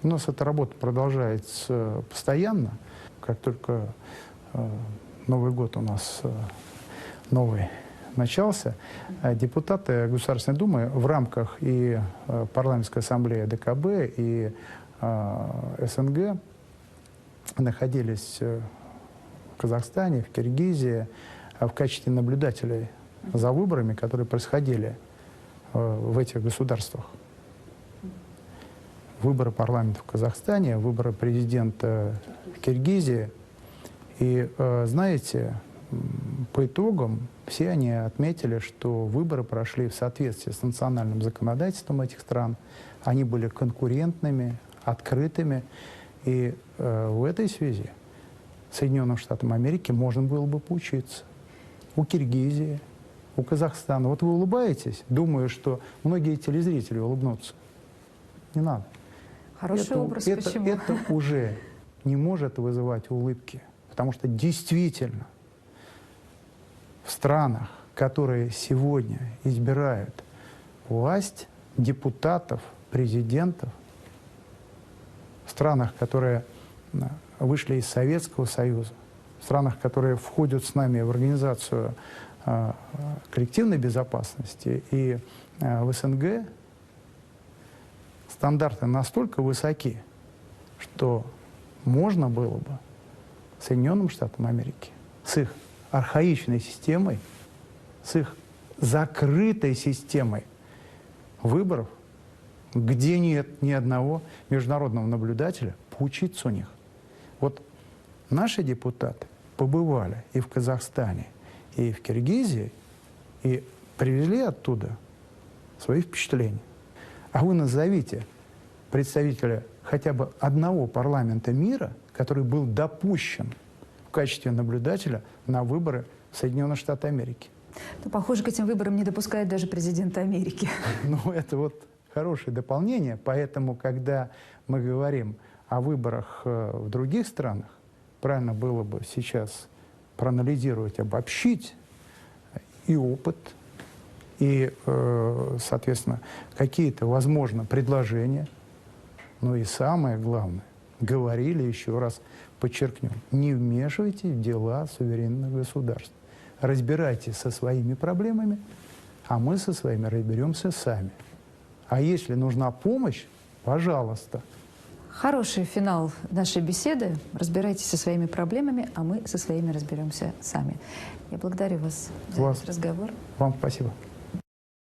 У нас эта работа продолжается постоянно. Как только Новый год у нас новый начался, депутаты Государственной Думы в рамках и парламентской ассамблеи ДКБ, и СНГ находились в Казахстане, в Киргизии в качестве наблюдателей за выборами, которые происходили в этих государствах. Выборы парламента в Казахстане, выборы президента в Киргизии. И знаете, по итогам все они отметили, что выборы прошли в соответствии с национальным законодательством этих стран. Они были конкурентными, открытыми. И в этой связи Соединенным Штатам Америки можно было бы поучиться. У Киргизии, у Казахстана. Вот вы улыбаетесь, думаю, что многие телезрители улыбнутся. Не надо. Хороший образ, почему? Это уже не может вызывать улыбки. Потому что действительно в странах, которые сегодня избирают власть, депутатов, президентов, в странах, которые вышли из Советского Союза, в странах, которые входят с нами в организацию коллективной безопасности и в СНГ, стандарты настолько высоки, что можно было бы Соединенным Штатам Америки с их архаичной системой, с их закрытой системой выборов, где нет ни одного международного наблюдателя, поучиться у них. Вот наши депутаты побывали и в Казахстане, и в Киргизии, и привезли оттуда свои впечатления. А вы назовите представителя хотя бы одного парламента мира, который был допущен в качестве наблюдателя на выборы Соединенных Штатов Америки. Но, похоже, к этим выборам не допускает даже президента Америки. Ну, это вот хорошее дополнение. Поэтому, когда мы говорим о выборах в других странах, правильно было бы сейчас проанализировать, обобщить и опыт, и, соответственно, какие-то, возможно, предложения. Но и самое главное, говорили, еще раз подчеркнем, не вмешивайтесь в дела суверенных государств. Разбирайтесь со своими проблемами, а мы со своими разберемся сами. А если нужна помощь, пожалуйста. Хороший финал нашей беседы. Разбирайтесь со своими проблемами, а мы со своими разберемся сами. Я благодарю вас за этот разговор. Вам спасибо.